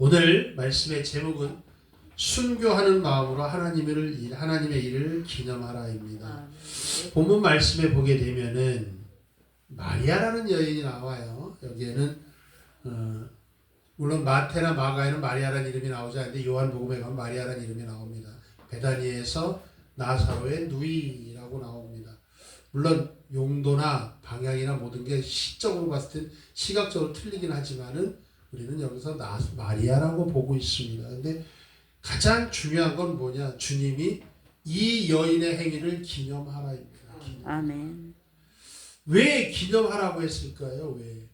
오늘 말씀의 제목은 순교하는 마음으로 하나님의 일을 기념하라입니다. 본문 말씀에 보게 되면은 마리아라는 여인이 나와요. 여기에는 물론 마태나 마가에는 마리아라는 이름이 나오지 않는데 요한복음에 가면 마리아라는 이름이 나옵니다. 베다니에서 나사로의 누이라고 나옵니다. 물론 용도나 방향이나 모든 게 시적으로 봤을 때 시각적으로 틀리긴 하지만은 우리는 여기서 마리아라고 보고 있습니다. 근데 가장 중요한 건 뭐냐? 주님이 이 여인의 행위를 기념하라입니다. 아멘. 왜 기념하라고 했을까요? 왜?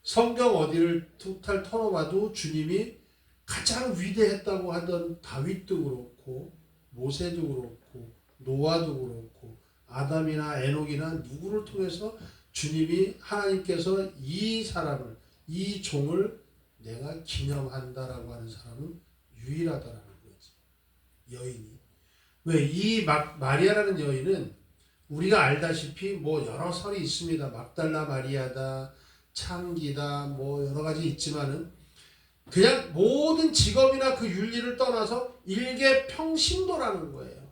성경 어디를 툭탈 털어봐도 주님이 가장 위대했다고 하던 다윗도 그렇고 모세도 그렇고 노아도 그렇고 아담이나 에녹이나 누구를 통해서 주님이 하나님께서 이 사람을 이 종을 내가 기념한다라고 하는 사람은 유일하다라는 거지. 여인이. 왜? 이 마리아라는 여인은 우리가 알다시피 뭐 여러 설이 있습니다. 막달라 마리아다, 창기다, 뭐 여러 가지 있지만은 그냥 모든 직업이나 그 윤리를 떠나서 일개 평신도라는 거예요.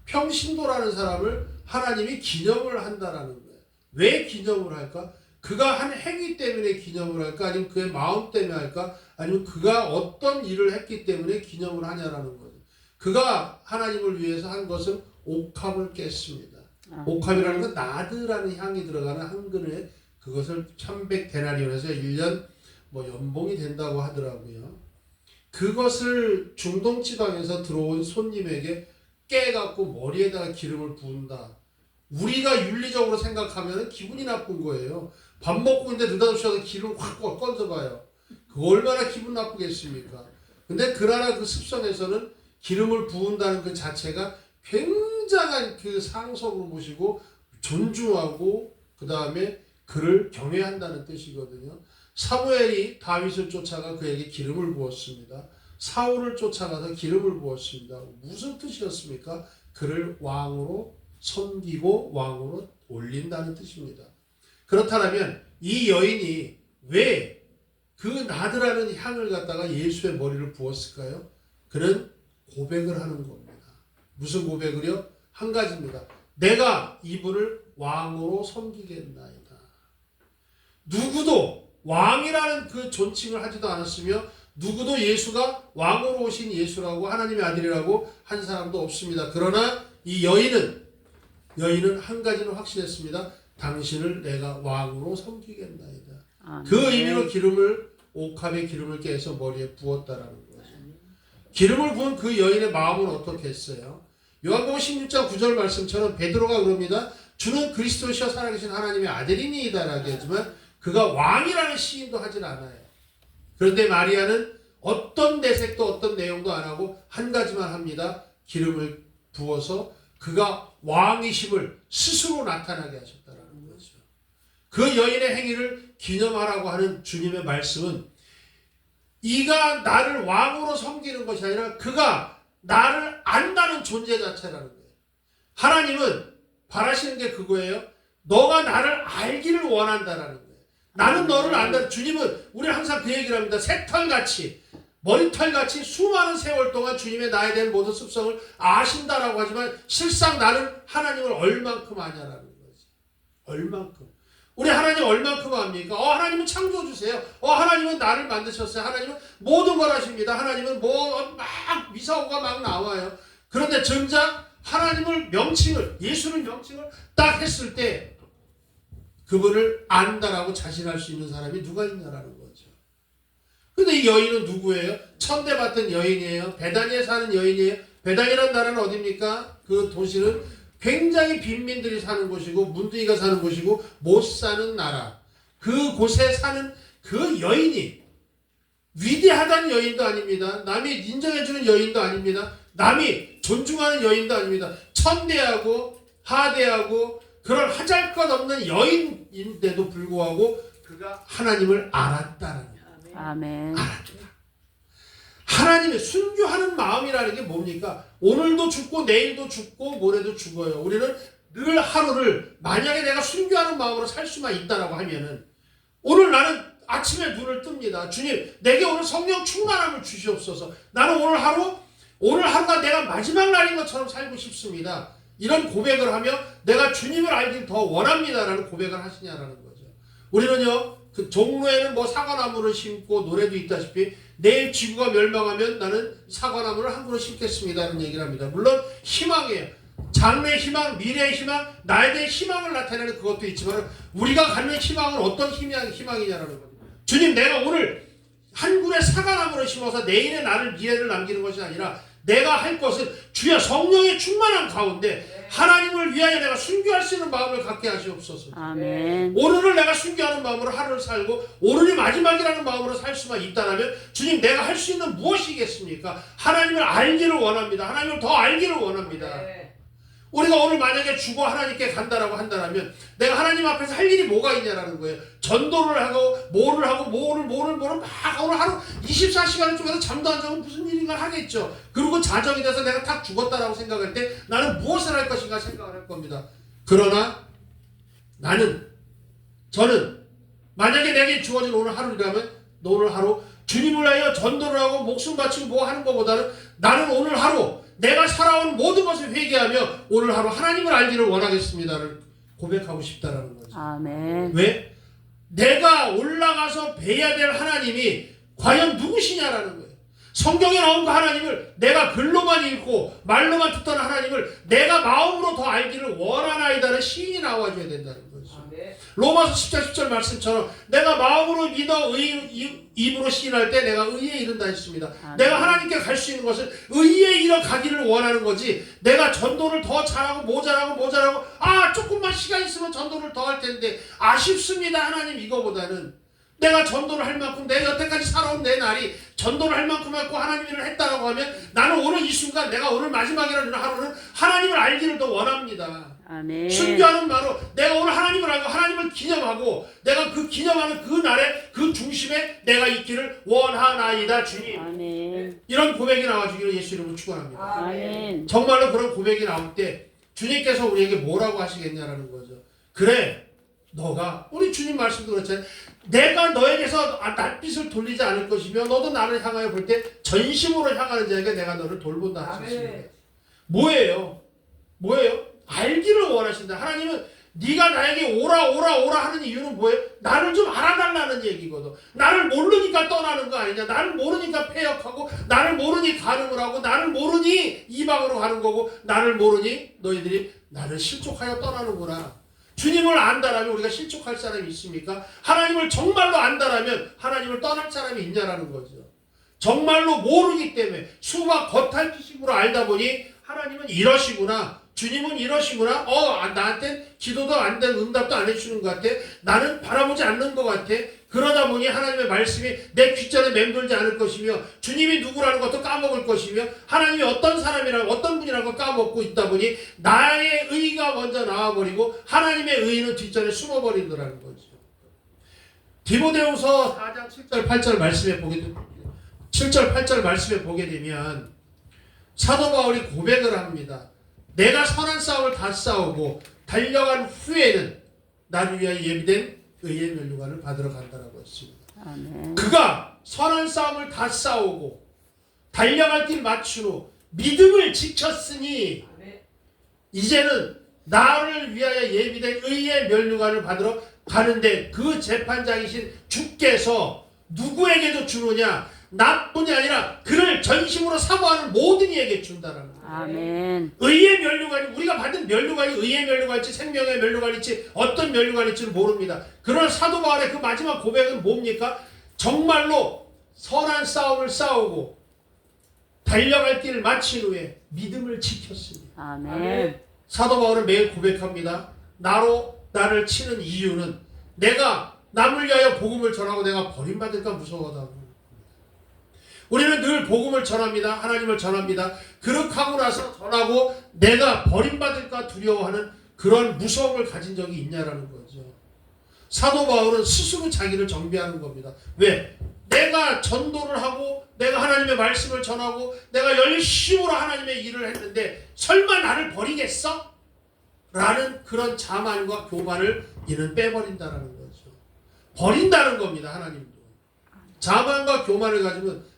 평신도라는 사람을 하나님이 기념을 한다라는 거예요. 왜 기념을 할까? 그가 한 행위 때문에 기념을 할까? 아니면 그의 마음 때문에 할까? 아니면 그가 어떤 일을 했기 때문에 기념을 하냐라는 거죠. 그가 하나님을 위해서 한 것은 옥합을 깼습니다. 옥합이라는 건 나드라는 향이 들어가는 한 그릇에 그것을 1100데나리온에서 1년 뭐 연봉이 된다고 하더라고요. 그것을 중동 지방에서 들어온 손님에게 깨갖고 머리에다가 기름을 부은다. 우리가 윤리적으로 생각하면 기분이 나쁜 거예요. 밥 먹고 있는데 느닷없이 기름 확 건져봐요. 그거 얼마나 기분 나쁘겠습니까? 근데 그 나라 그 습성에서는 기름을 부은다는 그 자체가 굉장한 그 상속으로 모시고 존중하고 그 다음에 그를 경외한다는 뜻이거든요. 사무엘이 다윗을 쫓아가 그에게 기름을 부었습니다. 사울을 쫓아가서 기름을 부었습니다. 무슨 뜻이었습니까? 그를 왕으로 섬기고 왕으로 올린다는 뜻입니다. 그렇다면 이 여인이 왜 그 나드라는 향을 갖다가 예수의 머리를 부었을까요? 그는 고백을 하는 겁니다. 무슨 고백을요? 한 가지입니다. 내가 이분을 왕으로 섬기겠나이다. 누구도 왕이라는 그 존칭을 하지도 않았으며 누구도 예수가 왕으로 오신 예수라고 하나님의 아들이라고 한 사람도 없습니다. 그러나 이 여인은 한 가지는 확실했습니다. 당신을 내가 왕으로 섬기겠나이다. 그 의미로 옥합의 기름을 깨서 머리에 부었다라는 거죠. 기름을 부은 그 여인의 마음은 어떻겠어요? 요한복음 16장 9절 말씀처럼 베드로가 그럽니다. 주는 그리스도시여 살아계신 하나님의 아들이니이다라고 하지만 그가 왕이라는 시인도 하진 않아요. 그런데 마리아는 어떤 내색도 어떤 내용도 안 하고 한 가지만 합니다. 기름을 부어서 그가 왕이심을 스스로 나타나게 하셨다라는 거죠. 그 여인의 행위를 기념하라고 하는 주님의 말씀은 이가 나를 왕으로 섬기는 것이 아니라 그가 나를 안다는 존재 자체라는 거예요. 하나님은 바라시는 게 그거예요. 너가 나를 알기를 원한다라는 거예요. 나는 너를 안다. 주님은 우리 항상 그 얘기를 합니다. 새털같이 머리털같이 수많은 세월 동안 주님의 나에 대한 모든 습성을 아신다라고 하지만 실상 나는 하나님을 얼만큼 아냐라는 거지. 얼만큼. 우리 하나님 얼만큼 압니까? 하나님은 창조주세요. 하나님은 나를 만드셨어요. 하나님은 모든 걸 하십니다. 하나님은 막 미사오가 막 나와요. 그런데 정작 하나님을 예수를 명칭을 딱 했을 때 그분을 안다라고 자신할 수 있는 사람이 누가 있냐라는 거죠. 근데 이 여인은 누구예요? 천대받던 여인이에요. 베다니에 사는 여인이에요. 베다니라는 나라는 어디입니까? 그 도시는 굉장히 빈민들이 사는 곳이고 문둥이가 사는 곳이고 못 사는 나라. 그곳에 사는 그 여인이 위대하다는 여인도 아닙니다. 남이 인정해주는 여인도 아닙니다. 남이 존중하는 여인도 아닙니다. 천대하고 하대하고 그런 하잘것없는 여인인데도 불구하고 그가 하나님을 알았다는 거예요. 아멘. 알았다. 하나님의 순교하는 마음이라는 게 뭡니까? 오늘도 죽고 내일도 죽고 모레도 죽어요. 우리는 늘 하루를 만약에 내가 순교하는 마음으로 살 수만 있다라고 하면은 오늘 나는 아침에 눈을 뜹니다. 주님, 내게 오늘 성령 충만함을 주시옵소서. 나는 오늘 하루가 내가 마지막 날인 것처럼 살고 싶습니다. 이런 고백을 하며 내가 주님을 알길 더 원합니다라는 고백을 하시냐라는 거죠. 우리는요, 그 종로에는 사과나무를 심고 노래도 있다시피 내일 지구가 멸망하면 나는 사과나무를 한 그루 심겠습니다라는 얘기를 합니다. 물론 희망이에요. 장래의 희망, 미래의 희망, 나에 대한 희망을 나타내는 그것도 있지만 우리가 갖는 희망은 어떤 희망이냐라는 거죠. 주님, 내가 오늘 한 그루의 사과나무를 심어서 내일의 나를 미래를 남기는 것이 아니라 내가 할 것은 주여 성령의 충만한 가운데 하나님을 위하여 내가 순교할 수 있는 마음을 갖게 하시옵소서. 아멘. 오늘을 내가 순교하는 마음으로 하루를 살고 오늘이 마지막이라는 마음으로 살 수만 있다면 주님, 내가 할 수 있는 무엇이겠습니까? 하나님을 알기를 원합니다. 하나님을 더 알기를 원합니다. 우리가 오늘 만약에 죽어 하나님께 간다라고 한다면 내가 하나님 앞에서 할 일이 뭐가 있냐라는 거예요. 전도를 하고 뭐를 막 오늘 하루 24시간을 쪼개서 잠도 안 자고 무슨 일인가 하겠죠. 그리고 자정이 돼서 내가 딱 죽었다라고 생각할 때 나는 무엇을 할 것인가 생각을 할 겁니다. 그러나 저는 만약에 내게 주어진 오늘 하루라면 오늘 하루 주님을 위하여 전도를 하고 목숨 바치고 뭐 하는 것보다는 나는 오늘 하루 내가 살아온 모든 것을 회개하며 오늘 하루 하나님을 알기를 원하겠습니다를 고백하고 싶다라는 거죠. 아멘. 왜? 내가 올라가서 뵈야 될 하나님이 과연 누구시냐라는 거예요. 성경에 나온 그 하나님을 내가 글로만 읽고 말로만 듣던 하나님을 내가 마음으로 더 알기를 원하나이다는 시인이 나와줘야 된다는 거죠. 로마서 10장 10절 말씀처럼 내가 마음으로 믿어 입으로 시인할 때 내가 의에 이른다 했습니다. 내가 하나님께 갈 수 있는 것은 의에 이뤄가기를 원하는 거지 내가 전도를 더 잘하고 모자라고 조금만 시간 있으면 전도를 더 할 텐데 아쉽습니다 하나님 이거보다는 내가 전도를 할 만큼 내 여태까지 살아온 내 날이 전도를 할 만큼 했고 하나님 일을 했다라고 하면 나는 오늘 이 순간 내가 오늘 마지막이라는 하루는 하나님을 알기를 더 원합니다. 아멘. 순교하는 바로 내가 오늘 하나님을 알고 하나님을 기념하고 내가 그 기념하는 그 날에 그 중심에 내가 있기를 원하나이다 주님. 아멘. 이런 고백이 나와주기를 예수 이름으로 축원합니다. 아멘. 정말로 그런 고백이 나올 때 주님께서 우리에게 뭐라고 하시겠냐라는 거죠. 그래 너가 우리 주님 말씀도 그렇잖아요. 내가 너에게서 낯빛을 돌리지 않을 것이며 너도 나를 향하여 볼 때 전심으로 향하는 자에게 내가 너를 돌본다 하셨습니다. 뭐예요? 알기를 원하신다. 하나님은 네가 나에게 오라 하는 이유는 뭐예요? 나를 좀 알아달라는 얘기거든. 나를 모르니까 떠나는 거 아니냐. 나를 모르니까 폐역하고 나를 모르니 간음을 하고 나를 모르니 이방으로 가는 거고 나를 모르니 너희들이 나를 실족하여 떠나는구나. 주님을 안다라면 우리가 실족할 사람이 있습니까? 하나님을 정말로 안다라면 하나님을 떠날 사람이 있냐라는 거죠. 정말로 모르기 때문에 수박 겉핥기식으로 알다 보니 하나님은 이러시구나. 주님은 이러시구나. 나한테 기도도 안 되는 응답도 안 해주는 것 같아. 나는 바라보지 않는 것 같아. 그러다 보니 하나님의 말씀이 내 귓전에 맴돌지 않을 것이며 주님이 누구라는 것도 까먹을 것이며 하나님이 어떤 사람이라고 어떤 분이라고 까먹고 있다 보니 나의 의가 먼저 나와버리고 하나님의 의는 뒷전에 숨어버리더라는 거죠. 디모데후서 4장 7절 8절 말씀에 보게 됩니다. 7절 8절 말씀에 보게 되면 사도 바울이 고백을 합니다. 내가 선한 싸움을 다 싸우고 달려간 후에는 나를 위하여 예비된 의의 면류관을 받으러 간다라고 했습니다. 아멘. 그가 선한 싸움을 다 싸우고 달려갈 길 마친 후 믿음을 지켰으니 이제는 나를 위하여 예비된 의의 면류관을 받으러 가는데 그 재판장이신 주께서 누구에게도 주느냐 나뿐이 아니라 그를 전심으로 사모하는 모든 이에게 준다라는 거예요. 아멘. 의의 면류관이 우리가 받은 면류관이 의의 면류관일지 생명의 면류관일지 어떤 면류관일지는 모릅니다. 그러나 사도 바울의 그 마지막 고백은 뭡니까? 정말로 선한 싸움을 싸우고 달려갈 길을 마친 후에 믿음을 지켰습니다. 아멘. 사도 바울은 매일 고백합니다. 나를 치는 이유는 내가 남을 위하여 복음을 전하고 내가 버림받을까 무서워하다고. 우리는 늘 복음을 전합니다. 하나님을 전합니다. 그렇게 하고 나서 전하고 내가 버림받을까 두려워하는 그런 무서움을 가진 적이 있냐라는 거죠. 사도 바울은 스스로 자기를 정비하는 겁니다. 왜? 내가 전도를 하고 내가 하나님의 말씀을 전하고 내가 열심으로 하나님의 일을 했는데 설마 나를 버리겠어? 라는 그런 자만과 교만을 이는 빼버린다라는 거죠. 버린다는 겁니다. 하나님도. 자만과 교만을 가지면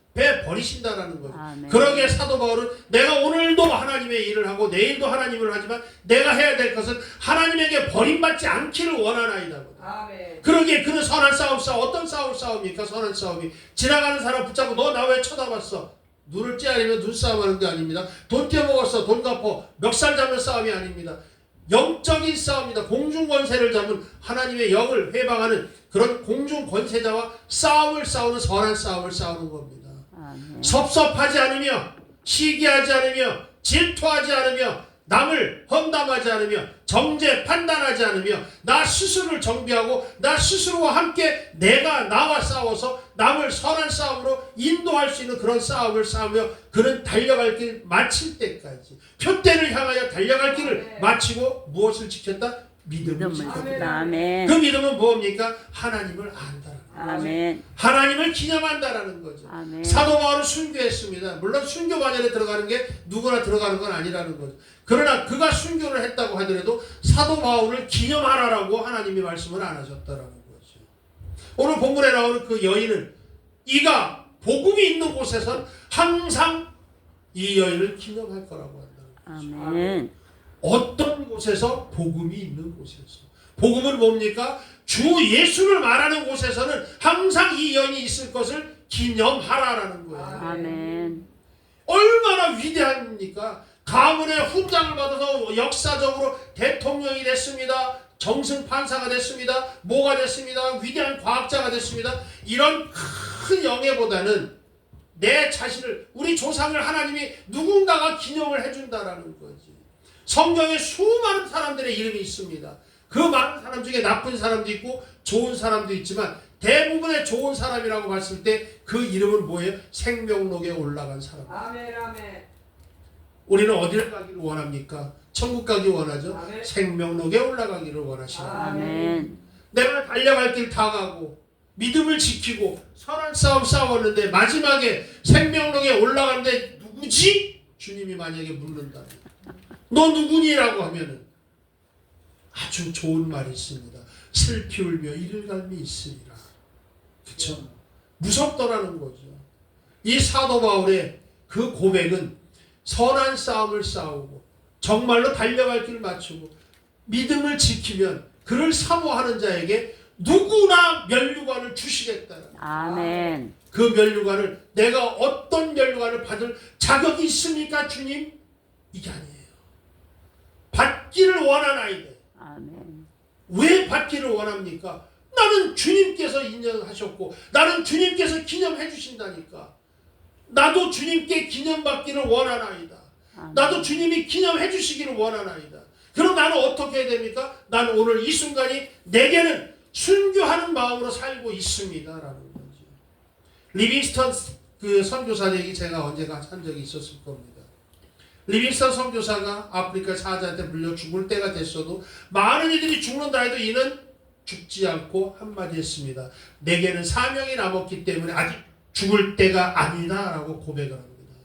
버리신다라는 거죠. 아멘. 그러기에 사도 바울은 내가 오늘도 하나님의 일을 하고 내일도 하나님을 하지만 내가 해야 될 것은 하나님에게 버림받지 않기를 원하나이다. 아멘. 그러기에 그는 선한 싸움 싸워. 어떤 싸움을 싸웁니까? 선한 싸움이 지나가는 사람 붙잡고 너 나 왜 쳐다봤어? 눈을 째리면 눈싸움 하는 게 아닙니다. 돈 떼먹었어. 돈 갚어. 멱살 잡는 싸움이 아닙니다. 영적인 싸움입니다. 공중권세를 잡은 하나님의 영을 회방하는 그런 공중권세자와 싸움을 싸우는 선한 싸움을 싸우는 겁니다. 아멘. 섭섭하지 않으며 시기하지 않으며 질투하지 않으며 남을 험담하지 않으며 정죄 판단하지 않으며 나 스스로를 정비하고 나 스스로와 함께 내가 나와 싸워서 남을 선한 싸움으로 인도할 수 있는 그런 싸움을 싸우며 그는 달려갈 길 마칠 때까지 표대를 향하여 달려갈 길을 마치고 무엇을 지켰다? 믿음을 지켰다. 아멘. 그 믿음은 뭡니까? 하나님을 안다. 아멘. 하나님을 기념한다라는 거죠. 아멘. 사도 바울은 순교했습니다. 물론 순교 반열에 들어가는 게 누구나 들어가는 건 아니라는 거죠. 그러나 그가 순교를 했다고 하더라도 사도 바울을 기념하라라고 하나님이 말씀을 안 하셨다라는 거죠. 오늘 본문에 나오는 그 여인은 이가 복음이 있는 곳에선 항상 이 여인을 기념할 거라고 한다는 거죠. 아멘. 어떤 곳에서 복음이 있는 곳에서. 복음은 뭡니까? 주 예수를 말하는 곳에서는 항상 이 여인이 있을 것을 기념하라라는 거예요. 아멘. 얼마나 위대합니까? 가문의 훈장을 받아서 역사적으로 대통령이 됐습니다. 정승 판사가 됐습니다. 뭐가 됐습니다. 위대한 과학자가 됐습니다. 이런 큰 영예보다는 내 자신을 우리 조상을 하나님이 누군가가 기념을 해준다라는 거지. 성경에 수많은 사람들의 이름이 있습니다. 그 많은 사람 중에 나쁜 사람도 있고 좋은 사람도 있지만 대부분의 좋은 사람이라고 봤을 때 그 이름은 뭐예요? 생명록에 올라간 사람. 아멘 아멘. 우리는 어디를 가기를 원합니까? 천국 가기 원하죠. 아멘. 생명록에 올라가기를 원하시는 거예요. 아멘. 내가 달려갈 길 다 가고 믿음을 지키고 선한 싸움 싸웠는데 마지막에 생명록에 올라가는데 누구지? 주님이 만약에 묻는다면 너 누구니라고 하면은 아주 좋은 말이 있습니다. 슬피 울며 이를 갈미 있으리라. 그쵸? 무섭더라는 거죠. 이 사도 바울의 그 고백은 선한 싸움을 싸우고 정말로 달려갈 길을 맞추고 믿음을 지키면 그를 사모하는 자에게 누구나 면류관을 주시겠다. 아멘. 그 면류관을 내가 어떤 면류관을 받을 자격이 있습니까 주님? 이게 아니에요. 받기를 원하나이다. 아멘. 왜 받기를 원합니까? 나는 주님께서 인정하셨고 나는 주님께서 기념해 주신다니까. 나도 주님께 기념받기를 원하나이다. 나도 주님이 기념해 주시기를 원하나이다. 그럼 나는 어떻게 해야 됩니까? 나는 오늘 이 순간이 내게는 순교하는 마음으로 살고 있습니다 라는 거죠. 리빙스턴 그 선교사 얘기 제가 언제가 한 적이 있었을 겁니다. 리빙스턴 선교사가 아프리카 사자한테 물려 죽을 때가 됐어도 많은 이들이 죽는다 해도 이는 죽지 않고 한마디 했습니다. 내게는 사명이 남았기 때문에 아직 죽을 때가 아니다 라고 고백을 합니다.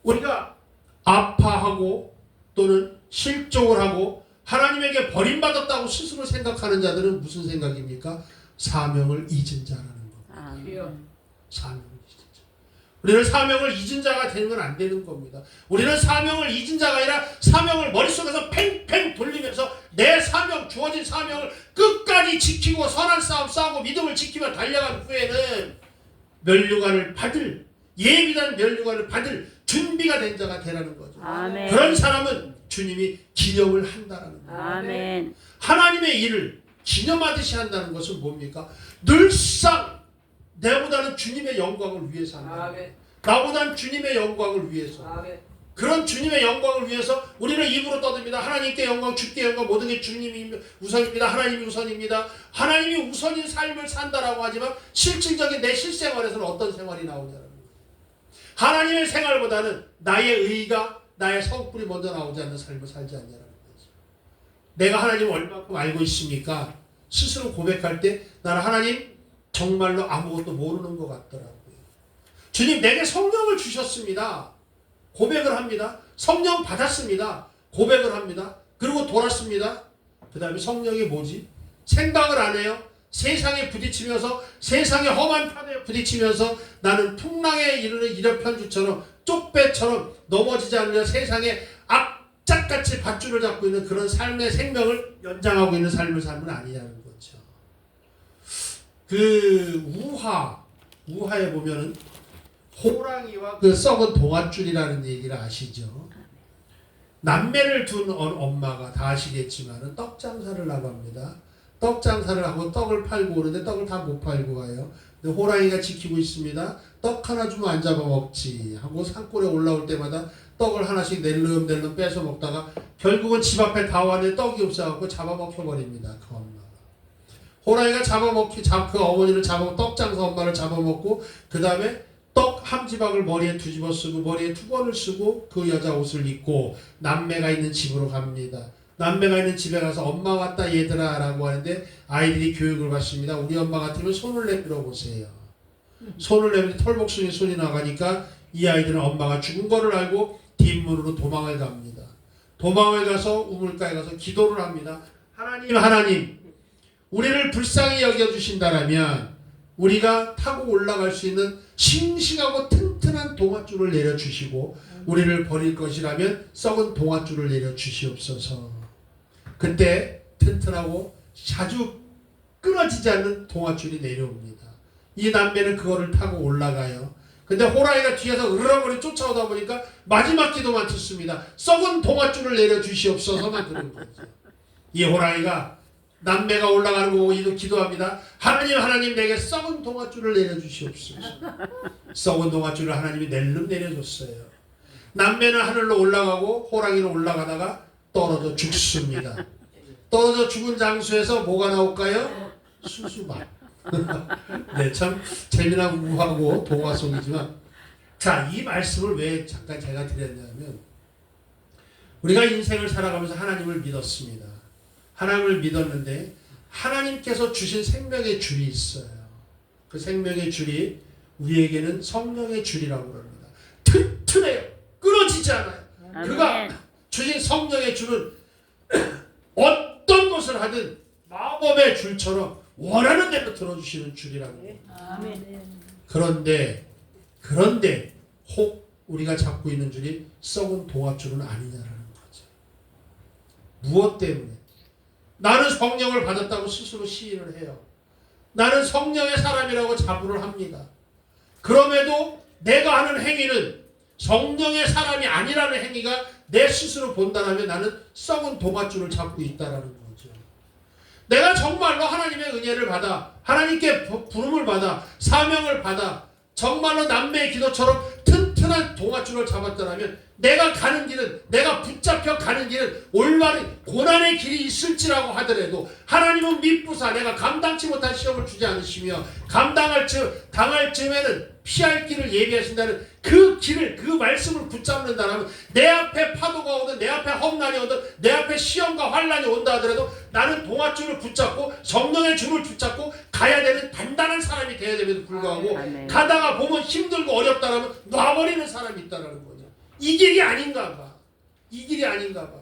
우리가 아파하고 또는 실족을 하고 하나님에게 버림받았다고 스스로 생각하는 자들은 무슨 생각입니까? 사명을 잊은 자라는 겁니다. 아멘. 사명을 잊은 자. 우리는 사명을 잊은 자가 되는 건 안 되는 겁니다. 우리는 사명을 잊은 자가 아니라 사명을 머릿속에서 팽팽 돌리면서 내 사명, 주어진 사명을 끝까지 지키고 선한 싸움 싸우고 믿음을 지키며 달려간 후에는 면류관을 받을 예비된 면류관을 받을 준비가 된 자가 되라는 거죠. 아멘. 그런 사람은 주님이 기념을 한다라는 거예요. 아멘. 하나님의 일을 기념하듯이 한다는 것은 뭡니까? 늘상 내보다는 주님의 영광을 위해서 한다. 아멘. 나보다는 주님의 영광을 위해서. 아멘. 그런 주님의 영광을 위해서 우리는 입으로 떠듭니다. 하나님께 영광, 주께 영광, 모든 게 주님이 우선입니다. 하나님이 우선입니다. 하나님이 우선인 삶을 산다라고 하지만 실질적인 내 실생활에서는 어떤 생활이 나오냐는 거예요. 하나님의 생활보다는 나의 의가 나의 성품이 먼저 나오지 않는 삶을 살지 않냐는 거죠. 내가 하나님을 얼마큼 알고 있습니까? 스스로 고백할 때 나는 하나님 정말로 아무것도 모르는 것 같더라고요. 주님 내게 성령을 주셨습니다. 고백을 합니다. 성령 받았습니다. 고백을 합니다. 그리고 돌았습니다. 그 다음에 성령이 뭐지? 생각을 안 해요. 세상에 부딪히면서 세상의 험한 편에 부딪히면서 나는 풍랑에 이르는 이력편주처럼 쪽배처럼 넘어지지 않으려 세상에 악착같이 밧줄을 잡고 있는 그런 삶의 생명을 연장하고 있는 삶을 살면 아니냐는 거죠. 그 우화에 보면은 호랑이와 그 썩은 동아줄이라는 얘기를 아시죠? 남매를 둔 엄마가 다 아시겠지만은 떡 장사를 나갑니다. 떡 장사를 하고 떡을 팔고 오는데 떡을 다 못 팔고 가요. 근데 호랑이가 지키고 있습니다. 떡 하나 주면 안 잡아먹지 하고 산골에 올라올 때마다 떡을 하나씩 낼름낼름 뺏어 먹다가 결국은 집 앞에 다 왔는데 떡이 없어갖고 잡아먹혀버립니다. 그 엄마가. 호랑이가 그 어머니를 떡 장사 엄마를 잡아먹고 그 다음에 떡 함지박을 머리에 뒤집어 쓰고 머리에 투건을 쓰고 그 여자 옷을 입고 남매가 있는 집으로 갑니다. 남매가 있는 집에 가서 엄마 왔다 얘들아 라고 하는데 아이들이 교육을 받습니다. 우리 엄마 같으면 손을 내밀어 보세요. 손을 내밀 때 털복숭이 손이 나가니까 이 아이들은 엄마가 죽은 거를 알고 뒷문으로 도망을 갑니다. 도망을 가서 우물가에 가서 기도를 합니다. 하나님 우리를 불쌍히 여겨주신다라면 우리가 타고 올라갈 수 있는 싱싱하고 튼튼한 동아줄을 내려주시고 우리를 버릴 것이라면 썩은 동아줄을 내려주시옵소서. 그때 튼튼하고 자주 끊어지지 않는 동아줄이 내려옵니다. 이 남매는 그거를 타고 올라가요. 근데 호랑이가 뒤에서 으르렁거리 쫓아오다 보니까 마지막 기도만 듣습니다. 썩은 동아줄을 내려주시옵소서만 들은 거죠. 이 호랑이가 남매가 올라가는 거 보고 이도 기도합니다. 하나님 내게 썩은 동아줄을 내려주시옵소서. 썩은 동아줄을 하나님이 낼름 내려줬어요. 남매는 하늘로 올라가고 호랑이는 올라가다가 떨어져 죽습니다. 떨어져 죽은 장수에서 뭐가 나올까요? 수수맛. 네, 참 재미나고 우하고 동화 속이지만 자, 이 말씀을 왜 잠깐 제가 드렸냐면 우리가 인생을 살아가면서 하나님을 믿었습니다. 하나님을 믿었는데 하나님께서 주신 생명의 줄이 있어요. 그 생명의 줄이 우리에게는 성령의 줄이라고 합니다. 튼튼해요. 끊어지지 않아요. 그가 주신 성령의 줄은 어떤 것을 하든 마법의 줄처럼 원하는 대로 들어주시는 줄이라고. 그런데 혹 우리가 잡고 있는 줄이 썩은 동아줄은 아니냐라는 거죠. 무엇 때문에? 나는 성령을 받았다고 스스로 시인을 해요. 나는 성령의 사람이라고 자부를 합니다. 그럼에도 내가 하는 행위는 성령의 사람이 아니라는 행위가 내 스스로 본다면 나는 썩은 동아줄을 잡고 있다라는 거죠. 내가 정말로 하나님의 은혜를 받아 하나님께 부름을 받아 사명을 받아 정말로 남매의 기도처럼 튼튼한 동아줄을 잡았다면 내가 가는 길은 내가 붙잡혀 가는 길은 올바른 고난의 길이 있을지라고 하더라도 하나님은 미쁘사 내가 감당치 못한 시험을 주지 않으시며 당할 즈음에는 피할 길을 예비하신다는 그 길을 그 말씀을 붙잡는다면 내 앞에 파도가 오든 내 앞에 험난이 오든 내 앞에 시험과 환난이 온다 하더라도 나는 동아줄을 붙잡고 성령의 줄을 붙잡고 가야 되는 단단한 사람이 되어야 됨에도 불구하고 가다가 보면 힘들고 어렵다라면 놔버리는 사람이 있다는 거죠. 이 길이 아닌가 봐. 이 길이 아닌가 봐.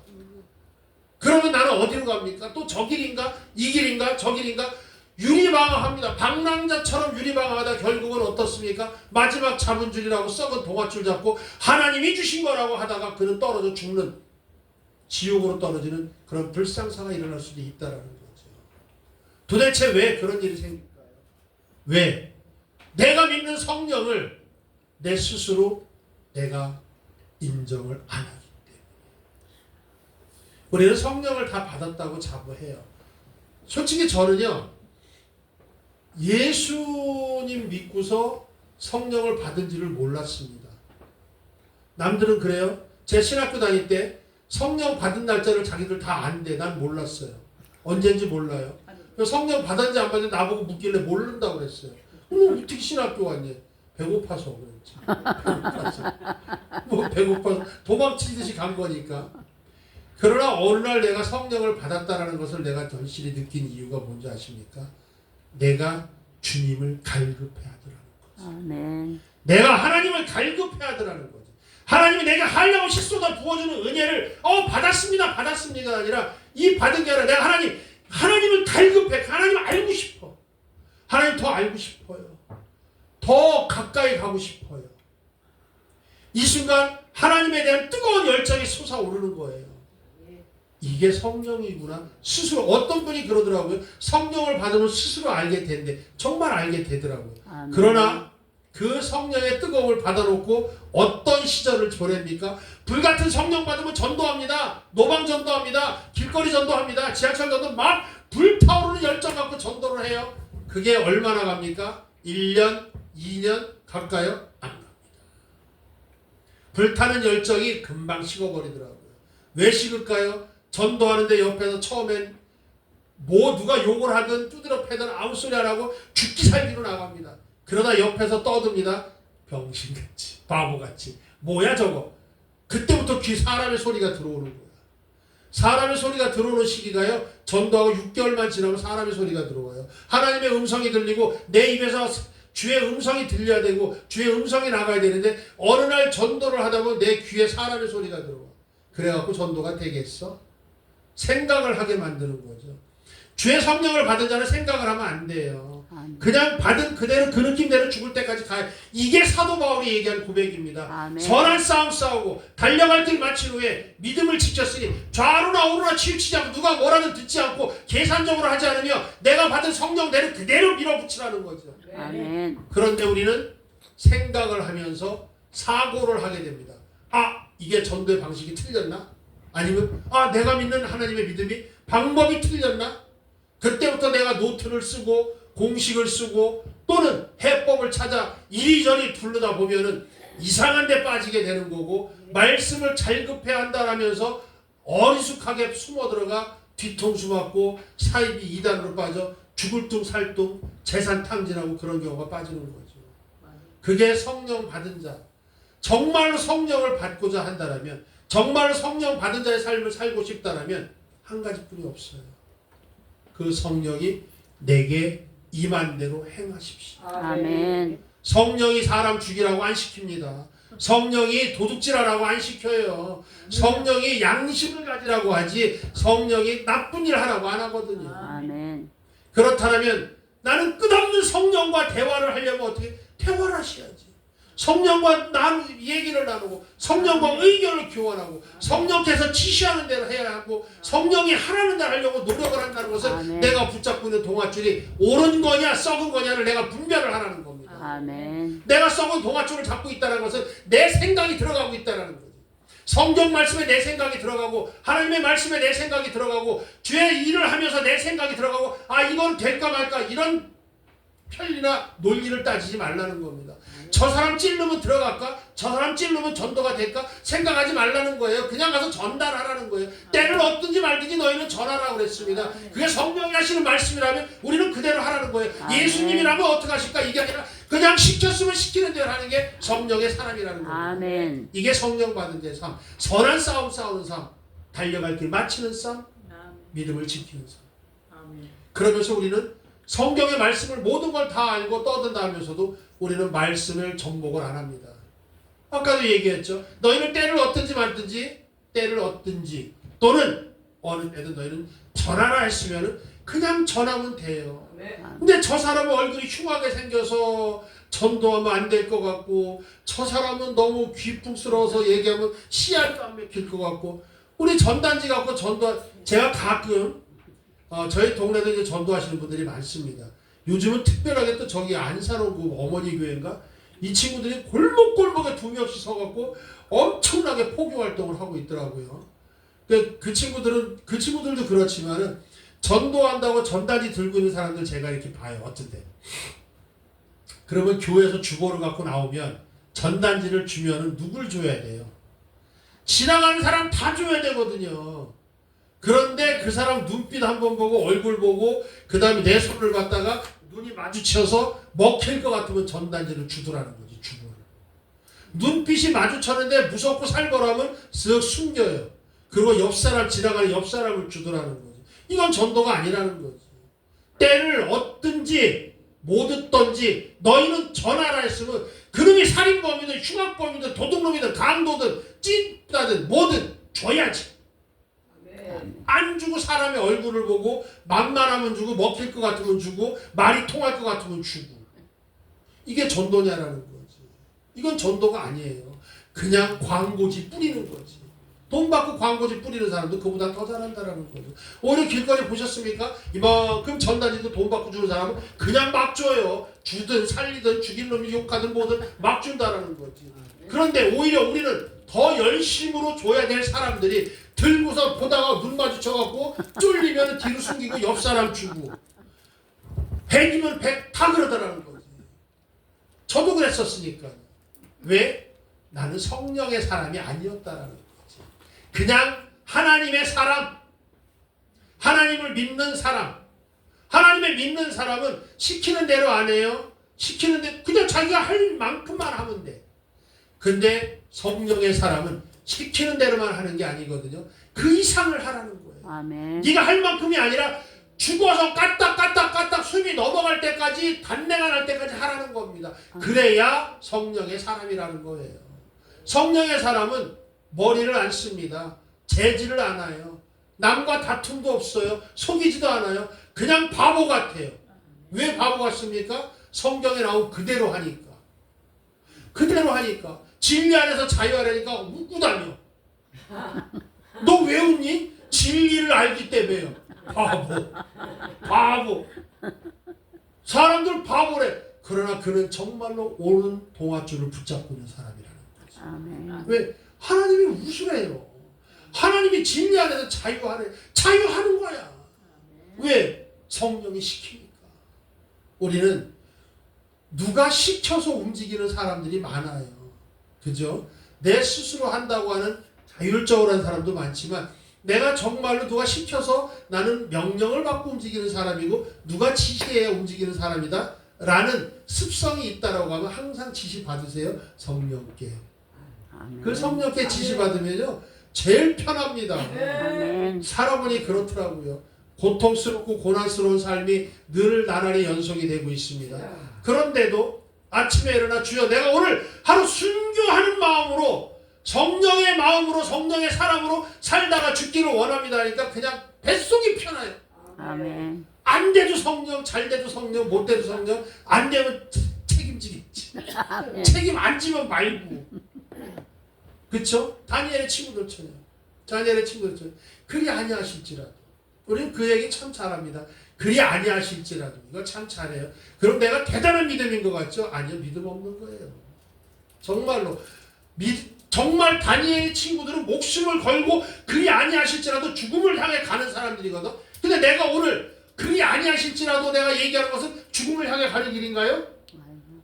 그러면 나는 어디로 갑니까? 또 저 길인가? 이 길인가? 저 길인가? 유리방황합니다. 방랑자처럼 유리방황하다 결국은 어떻습니까? 마지막 잡은 줄이라고 썩은 동아줄 잡고 하나님이 주신 거라고 하다가 그는 떨어져 죽는 지옥으로 떨어지는 그런 불상사가 일어날 수도 있다는 거죠. 도대체 왜 그런 일이 생길까요? 왜? 내가 믿는 성령을 내 스스로 내가 인정을 안 하기 때문에. 우리는 성령을 다 받았다고 자부해요. 솔직히 저는요. 예수님 믿고서 성령을 받은지를 몰랐습니다. 남들은 그래요. 제 신학교 다닐 때 성령 받은 날짜를 자기들 다 안대. 난 몰랐어요. 언제인지 몰라요. 성령 받았는지 안 받았는지 나보고 묻길래 모른다고 그랬어요. 어떻게 신학교 왔니? 배고파서 그랬지. 배고파서 도망치듯이 간 거니까. 그러나 어느 날 내가 성령을 받았다는 것을 내가 절실히 느낀 이유가 뭔지 아십니까? 내가 주님을 갈급해 하더라는 거죠. 아멘. 내가 하나님을 갈급해 하더라는 거죠. 하나님이 내가 하려고 식소다 부어주는 은혜를 받았습니다 아니라 이 받은 게 아니라 내가 하나님을 갈급해. 하나님 알고 싶어. 하나님 더 알고 싶어요. 더 가까이 가고 싶어요. 이 순간 하나님에 대한 뜨거운 열정이 솟아오르는 거예요. 이게 성령이구나. 스스로 어떤 분이 그러더라고요. 성령을 받으면 스스로 알게 된대. 정말 알게 되더라고요. 아멘. 그러나 그 성령의 뜨거움을 받아놓고 어떤 시절을 보냅니까? 불같은 성령 받으면 전도합니다. 노방 전도합니다. 길거리 전도합니다. 지하철 전도 막 불타오르는 열정 갖고 전도를 해요. 그게 얼마나 갑니까? 1년, 2년 갈까요? 안 갑니다. 불타는 열정이 금방 식어버리더라고요. 왜 식을까요? 전도하는데 옆에서 처음엔 누가 욕을 하든 두드려 패든 아무 소리 안 하고 죽기 살기로 나갑니다. 그러다 옆에서 떠듭니다. 병신같이 바보같이 뭐야 저거. 그때부터 사람의 소리가 들어오는 거야. 사람의 소리가 들어오는 시기가요. 전도하고 6개월만 지나면 사람의 소리가 들어와요. 하나님의 음성이 들리고 내 입에서 주의 음성이 들려야 되고 주의 음성이 나가야 되는데 어느 날 전도를 하다 보면 내 귀에 사람의 소리가 들어와. 그래갖고 전도가 되겠어? 생각을 하게 만드는 거죠. 주의 성령을 받은 자는 생각을 하면 안 돼요. 그냥 받은 그대로 그 느낌대로 죽을 때까지 가요. 이게 사도 바울이 얘기한 고백입니다. 아멘. 선한 싸움 싸우고 달려갈 길 마친 후에 믿음을 지켰으니 좌우나 우로나 치우치지 않고 누가 뭐라든 듣지 않고 계산적으로 하지 않으며 내가 받은 성령대로 그대로 밀어붙이라는 거죠. 아멘. 그런데 우리는 생각을 하면서 사고를 하게 됩니다. 이게 전도의 방식이 틀렸나? 아니면 내가 믿는 하나님의 믿음이 방법이 틀렸나? 그때부터 내가 노트를 쓰고 공식을 쓰고 또는 해법을 찾아 이리저리 부르다 보면은 이상한 데 빠지게 되는 거고 말씀을 잘급해 한다라면서 어리숙하게 숨어 들어가 뒤통수 맞고 사입이 이단으로 빠져 죽을 둥 살 둥 재산 탕진하고 그런 경우가 빠지는 거죠. 그게 성령 받은 자. 정말로 성령을 받고자 한다면, 정말로 성령 받은 자의 삶을 살고 싶다면 한 가지뿐이 없어요. 그 성령이 내게 임한 대로 행하십시오. 아멘. 성령이 사람 죽이라고 안 시킵니다. 성령이 도둑질하라고 안 시켜요. 성령이 양심을 가지라고 하지 성령이 나쁜 일 하라고 안 하거든요. 아멘. 그렇다면 나는 끝없는 성령과 대화를 하려면 어떻게? 대화를 하셔야지. 성령과 얘기를 나누고 성령과 의견을 교환하고 성령께서 지시하는 대로 해야 하고 성령이 하라는 대로 하려고 노력을 한다는 것은 아멘. 내가 붙잡고 있는 동아줄이 옳은 거냐 썩은 거냐를 내가 분별을 하라는 겁니다. 아멘. 내가 썩은 동아줄을 잡고 있다는 것은 내 생각이 들어가고 있다는 거지. 성경 말씀에 내 생각이 들어가고 하나님의 말씀에 내 생각이 들어가고 주의 일을 하면서 내 생각이 들어가고 아 이건 될까 말까 이런 편리나 논리를 따지지 말라는 겁니다. 저 사람 찔르면 들어갈까? 저 사람 찔르면 전도가 될까? 생각하지 말라는 거예요. 그냥 가서 전달하라는 거예요. 때를 얻든지 말든지 너희는 전하라고 그랬습니다. 그게 성령이 하시는 말씀이라면 우리는 그대로 하라는 거예요. 예수님이라면 어떻게 하실까? 이게 아니라 그냥 시켰으면 시키는 대로 하는 게 성령의 사람이라는 거예요. 아멘. 이게 성령 받은 자의 삶. 선한 싸움 싸우는 삶. 달려갈 길 마치는 삶. 믿음을 지키는 삶. 그러면서 우리는 성경의 말씀을 모든 걸 다 알고 떠든다 하면서도 우리는 말씀을 접목을 안 합니다. 아까도 얘기했죠. 너희는 때를 얻든지 말든지 때를 얻든지 또는 어느 때든 너희는 전하라 했으면 그냥 전하면 돼요. 근데 저 사람은 얼굴이 흉하게 생겨서 전도하면 안 될 것 같고 저 사람은 너무 귀풍스러워서 얘기하면 씨알도 안 맥힐 것 같고 우리 전단지 갖고 제가 가끔 저희 동네도 이제 전도하시는 분들이 많습니다. 요즘은 특별하게 또 저기 안산호 그 어머니 교회인가 이 친구들이 골목골목에 두 명씩 서갖고 엄청나게 포교 활동을 하고 있더라고요. 그 친구들도 그렇지만은 전도한다고 전단지 들고 있는 사람들 제가 이렇게 봐요. 어쩐데. 그러면 교회에서 주보를 갖고 나오면 전단지를 주면은 누굴 줘야 돼요? 지나가는 사람 다 줘야 되거든요. 그런데 그 사람 눈빛 한번 보고 얼굴 보고 그 다음에 내 손을 갖다가 눈이 마주쳐서 먹힐 것 같으면 전단지를 주더라는 거지. 주보를. 눈빛이 마주쳤는데 무섭고 살벌하면 쓱 숨겨요. 그리고 옆 사람 지나가는 옆 사람을 주더라는 거지. 이건 전도가 아니라는 거지. 때를 얻든지 못 얻든지 너희는 전하라 했으면 그놈이 살인범이든 흉악범이든 도둑놈이든 강도든 찐따든 뭐든 줘야지. 안 주고 사람의 얼굴을 보고 만만하면 주고 먹힐 것 같으면 주고 말이 통할 것 같으면 주고 이게 전도냐라는 거지. 이건 전도가 아니에요. 그냥 광고지 뿌리는 거지. 돈 받고 광고지 뿌리는 사람도 그보다 더 잘한다라는 거죠. 오늘 길거리 보셨습니까? 이만큼 전단지도 돈 받고 주는 사람은 그냥 막 줘요. 주든 살리든 죽일 놈이 욕하든 뭐든 막 준다라는 거지. 그런데 오히려 우리는 더 열심으로 줘야 될 사람들이 들고서 보다가 눈 마주쳐갖고 쫄리면 뒤로 숨기고 옆 사람 주고 100이면 100 다 그러더라는 거지. 저도 그랬었으니까. 왜? 나는 성령의 사람이 아니었다라는 거지. 그냥 하나님의 사람, 하나님을 믿는 사람. 하나님의 믿는 사람은 시키는 대로 안 해요. 시키는데 그냥 자기가 할 만큼만 하면 돼. 근데 성령의 사람은 시키는 대로만 하는 게 아니거든요. 그 이상을 하라는 거예요. 아멘. 네가 할 만큼이 아니라 죽어서 까딱까딱까딱 숨이 넘어갈 때까지 단내가 날 때까지 하라는 겁니다. 그래야 성령의 사람이라는 거예요. 성령의 사람은 머리를 안 씁니다. 재지를 않아요. 남과 다툼도 없어요. 속이지도 않아요. 그냥 바보 같아요. 왜 바보 같습니까? 성경에 나온 그대로 하니까. 그대로 하니까. 진리 안에서 자유하려니까 웃고 다녀. 너 왜 웃니? 진리를 알기 때문에요. 바보. 사람들 바보래. 그러나 그는 정말로 옳은 동아줄을 붙잡고 있는 사람이라는 거지. 아멘. 왜? 하나님이 우수해요. 하나님이 진리 안에서 자유하래. 자유하는 거야. 왜? 성령이 시키니까. 우리는 누가 시켜서 움직이는 사람들이 많아요. 그죠? 내 스스로 한다고 하는 자율적으로 하는 사람도 많지만 내가 정말로 누가 시켜서 나는 명령을 받고 움직이는 사람이고 누가 지시해야 움직이는 사람이다 라는 습성이 있다라고 하면 항상 지시 받으세요. 성령께. 아멘. 그 성령께 지시 받으면요 제일 편합니다. 아멘. 살아보니 그렇더라고요. 고통스럽고 고난스러운 삶이 늘 나날이 연속이 되고 있습니다. 그런데도 아침에 일어나 주여 내가 오늘 하루 순교하는 마음으로 성령의 마음으로 성령의 사람으로 살다가 죽기를 원합니다 하니까 그냥 뱃속이 편해요. 아멘. 안 돼도 성령, 잘 돼도 성령, 못 돼도 성령, 안 되면 책임지겠지. 아멘. 책임 안 지면 말고. 그쵸? 다니엘의 친구들처럼. 다니엘의 친구들처럼. 그리 아니하실지라도. 우리는 그 얘기 참 잘합니다. 그리 아니하실지라도. 이거 참 잘해요. 그럼 내가 대단한 믿음인 것 같죠? 아니요. 믿음 없는 거예요. 정말로. 정말 다니엘의 친구들은 목숨을 걸고 그리 아니하실지라도 죽음을 향해 가는 사람들이거든. 근데 내가 오늘 그리 아니하실지라도 내가 얘기하는 것은 죽음을 향해 가는 길인가요?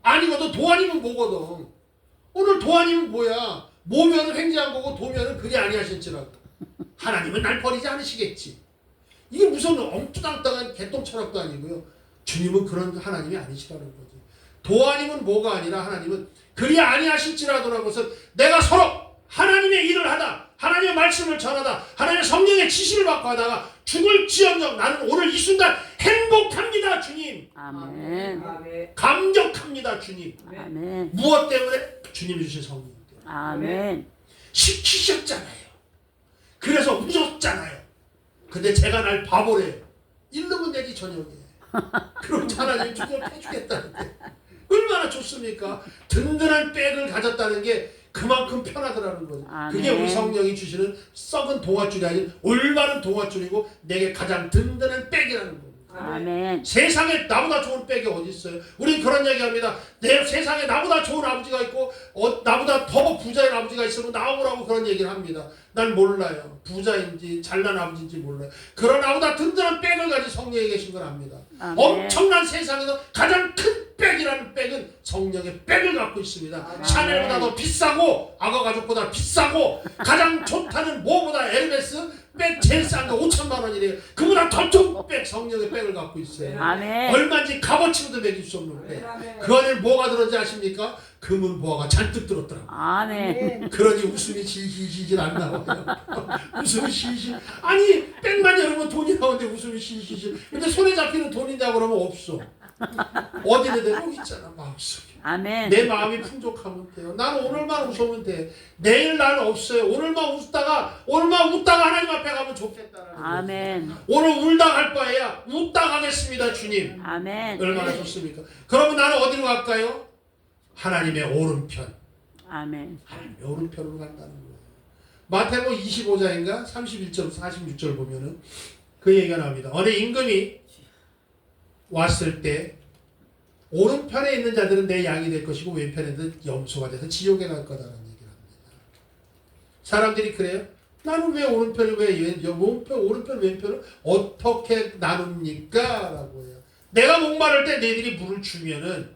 아니거든. 도 아니면 뭐거든. 오늘 도 아니면 뭐야? 모면은 횡재한 거고 도면은 그리 아니하실지라도 하나님은 날 버리지 않으시겠지. 이게 무슨 엉뚱땅땅한 개똥 철학도 아니고요. 주님은 그런 하나님이 아니시라는 거지. 도 아니면 뭐가 아니라 하나님은 그리 아니하실지라도라는 것은 내가 서로 하나님의 일을 하다 하나님의 말씀을 전하다 하나님의 성령의 지시를 받고 하다가 죽을지언정 나는 오늘 이 순간 행복합니다 주님. 아멘. 감격합니다 주님. 아멘. 무엇 때문에? 주님이 주신 성령 때문에. 아멘. 시키셨잖아요. 그래서 우셨잖아요. 근데 제가 날 바보래요. 일르면 되지 저녁에. 그럼 하나님이 주걸 해주겠다는데 얼마나 좋습니까? 든든한 백을 가졌다는 게 그만큼 편하더라는 거죠. 아멘. 그게 우리 성령이 주시는 썩은 동아줄이 아닌 올바른 동아줄이고 내게 가장 든든한 백이라는 겁니다. 아멘. 세상에 나보다 좋은 백이 어디 있어요? 우린 그런 얘기합니다. 내 세상에 나보다 좋은 아버지가 있고 나보다 더 부자인 아버지가 있으면 나오라고 그런 얘기를 합니다. 난 몰라요. 부자인지 잘난 아버지인지 몰라요. 그런 나보다 든든한 백을 가진 성령이 계신 걸 압니다. 아멘. 엄청난 세상에서 가장 큰 백이라는 백은 성령의 백을 갖고 있습니다. 아멘. 샤넬보다 더 비싸고 악어 가죽보다 비싸고 가장 좋다는 뭐보다 에르메스 백 제일 싼 거 5천만 원이래요. 그보다 더 좋은 백 성령의 백을 갖고 있어요. 아멘. 얼마인지 값어치로도 매길 수 없는 백. 그 안에 뭐가 들었는지 아십니까? 금은 보화가 잔뜩 들었더라고요. 아멘. 그러니 웃음이 실실실 안 나와요. 웃음이 실실. 아니 백만 열으면 돈이 나오는데 웃음이 실실실. 근데 손에 잡히는 돈이냐고 그러면 없어. 어디는 내 여기 있잖아 마음속에. 아멘. 내 마음이 풍족하면 돼요. 나는 오늘만 웃으면 돼. 내일 나는 없어요. 오늘만 웃다가 하나님 앞에 가면 좋겠다라는 거예요. 아멘. 오늘 울다 갈 바에야 웃다 가겠습니다 주님. 아멘. 얼마나 좋습니까? 그러면 나는 어디로 갈까요? 하나님의 오른편. 아멘. 하나님의 오른편으로 간다는 거예요. 마태복음 25장인가 31절 46절 보면은 그 얘기가 나옵니다. 어느 임금이 왔을 때 오른편에 있는 자들은 내 양이 될 것이고 왼편에 있는 염소가 돼서 지옥에 갈 거다라는 얘기를 합니다. 사람들이 그래요? 나는 왜 오른편을 오른편 왼편을 어떻게 나눕니까? 라고 해요. 내가 목마를 때 너희들이 물을 주면은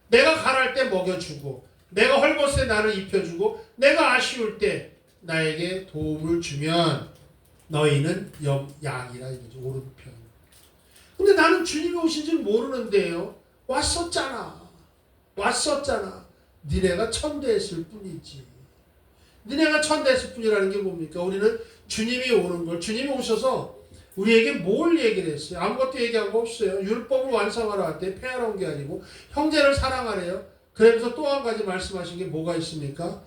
내가 가랄 때 먹여주고 내가 헐벗을 때 나를 입혀주고 내가 아쉬울 때 나에게 도움을 주면 너희는 양이라 이거죠. 오른편. 근데 나는 주님이 오신 줄 모르는데요. 왔었잖아. 니네가 천대했을 뿐이지. 니네가 천대했을 뿐이라는 게 뭡니까? 우리는 주님이 오는 걸 주님이 오셔서 우리에게 뭘 얘기를 했어요? 아무것도 얘기한 거 없어요. 율법을 완성하러 왔대. 폐하러 온 게 아니고 형제를 사랑하래요. 그러면서 또 한 가지 말씀하신 게 뭐가 있습니까?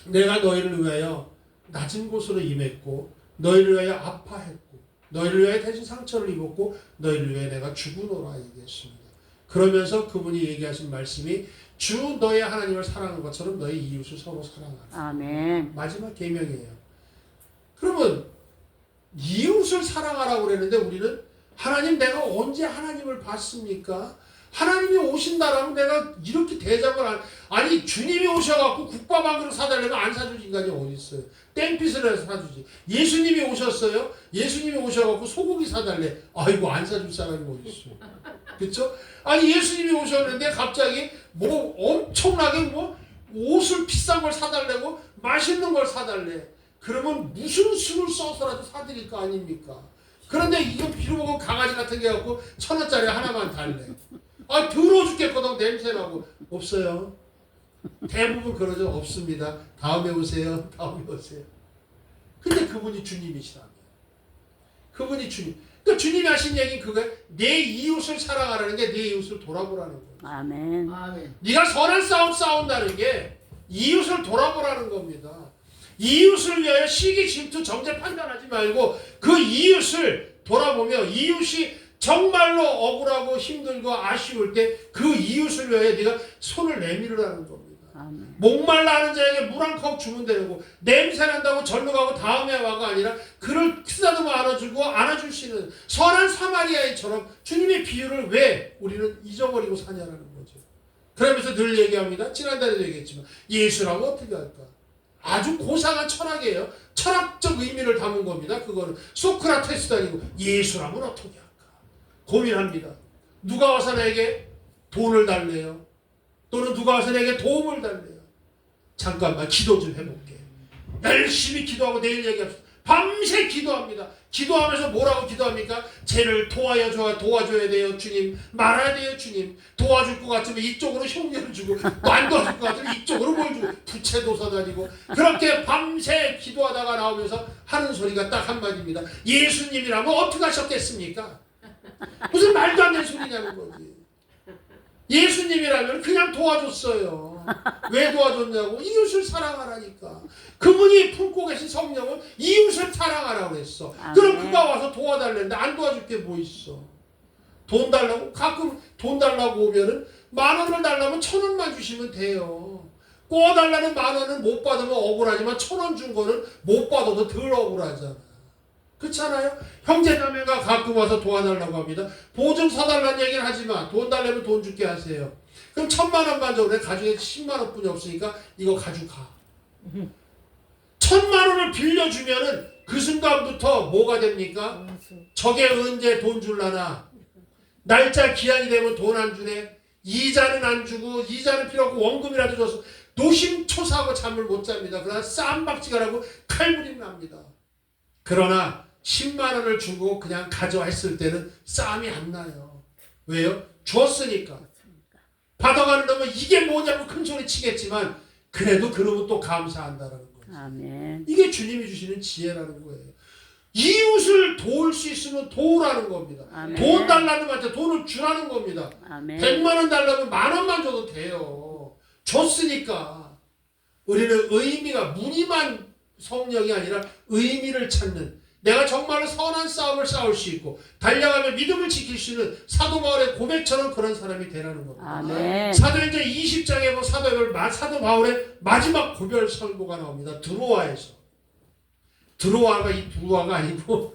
내가 너희를 위하여 낮은 곳으로 임했고 너희를 위하여 아파했고 너희를 위하여 대신 상처를 입었고 너희를 위하여 내가 죽으노라 얘기했습니다. 그러면서 그분이 얘기하신 말씀이 주 너의 하나님을 사랑하는 것처럼 너희 이웃을 서로 사랑하라. 아멘. 마지막 계명이에요. 그러면 이웃을 사랑하라고 그랬는데 우리는 하나님 내가 언제 하나님을 봤습니까? 하나님이 오신다라면 내가 이렇게 대접을 아니 주님이 오셔갖고 국밥 한 그릇 사달라면 안 사줄 인간이 어디 있어요? 땡빛을 해서 사주지. 예수님이 오셨어요? 예수님이 오셔갖고 소고기 사달래. 아이고 안 사줄 사람이 어디 있어요? 그렇죠? 아니 예수님이 오셨는데 갑자기 뭐 엄청나게 뭐 옷을 비싼 걸 사달래고 맛있는 걸 사달래. 그러면 무슨 수를 써서라도 사드릴 거 아닙니까? 그런데 이거 빌어먹은 강아지 같은 게 갖고 1,000원짜리 하나만 달래. 아 더러워 죽겠거든. 냄새나고. 없어요. 대부분 그러죠. 없습니다. 다음에 오세요. 다음에 오세요. 근데 그분이 주님이시라며. 그분이 주님. 그러니까 주님이 하신 얘기는 그거예요. 내 이웃을 사랑하라는 게 내 이웃을 돌아보라는 거예요. 아멘. 아멘. 네가 선한 싸움 싸운다는 게 이웃을 돌아보라는 겁니다. 이웃을 위하여 시기 질투 정죄 판단하지 말고 그 이웃을 돌아보며 이웃이 정말로 억울하고 힘들고 아쉬울 때 그 이웃을 위하여 네가 손을 내밀으라는 겁니다. 아멘. 목말라 하는 자에게 물 한 컵 주면 되고 냄새난다고 절로 가고 다음에 와가 아니라 그를 쓰다듬어 안아주고 안아주시는 선한 사마리아인처럼 주님의 비유를 왜 우리는 잊어버리고 사냐라는 거죠. 그러면서 늘 얘기합니다. 지난달에도 얘기했지만 예수라고 어떻게 할까? 아주 고상한 철학이에요. 철학적 의미를 담은 겁니다. 그거는 소크라테스도 아니고 예수라면 어떻게 할까? 고민합니다. 누가 와서 내게 돈을 달래요? 또는 누가 와서 내게 도움을 달래요? 잠깐만 기도 좀 해볼게. 열심히 기도하고 내일 얘기합시다. 밤새 기도합니다. 기도하면서 뭐라고 기도합니까? 쟤를 도와줘야 돼요 주님. 말아야 돼요 주님. 도와줄 것 같으면 이쪽으로 흉년을 주고 안 도와줄 것 같으면 이쪽으로 뭘 주고 부채도서 다니고 그렇게 밤새 기도하다가 나오면서 하는 소리가 딱 한마디입니다. 예수님이라면 어떻게 하셨겠습니까? 무슨 말도 안 되는 소리냐는 거지. 예수님이라면 그냥 도와줬어요. 왜 도와줬냐고? 이웃을 사랑하라니까. 그분이 품고 계신 성령은 이웃을 사랑하라고 그랬어. 그럼 그가 와서 도와달랬는데 안 도와줄 게 뭐 있어? 돈 달라고? 가끔 돈 달라고 오면은 10,000원을 달라면 1,000원만 주시면 돼요. 꼬아달라는 10,000원은 못 받으면 억울하지만 1,000원 준 거는 못 받아도 덜 억울하잖아. 그렇잖아요? 형제자매가 가끔 와서 도와달라고 합니다. 보증 서달라는 얘기는 하지만 돈 달라면 돈 줄게 하세요. 그럼 1,000,000원만 줘. 그래 가중에 10만원 뿐이 없으니까 이거 가져가. 1,000,000원을 빌려주면은 그 순간부터 뭐가 됩니까? 저게 언제 돈 줄라나? 날짜 기한이 되면 돈 안 주네. 이자는 안 주고 이자는 필요 없고 원금이라도 줘서 노심초사하고 잠을 못 잡니다. 그러나 쌈박지가 라고 칼부림 납니다. 그러나 10만원을 주고 그냥 가져와 했을 때는 싸움이 안 나요. 왜요? 줬으니까. 받아가는 놈은 이게 뭐냐고 큰 소리 치겠지만 그래도 그놈은 또 감사한다라는 거예요. 아멘. 이게 주님이 주시는 지혜라는 거예요. 이웃을 도울 수 있으면 도우라는 겁니다. 아멘. 돈 달라는 놈한테 돈을 주라는 겁니다. 아멘. 100만원 달라면 10,000원만 줘도 돼요. 줬으니까. 우리는 의미가 무늬만 성령이 아니라 의미를 찾는 내가 정말로 선한 싸움을 싸울 수 있고 달려가며 믿음을 지킬 수 있는 사도 바울의 고백처럼 그런 사람이 되라는 겁니다. 아멘. 사도행전 20장에 보면 사도 바울의 마지막 고별 설교가 나옵니다. 드로아에서. 드로아가 이 두로아가 아니고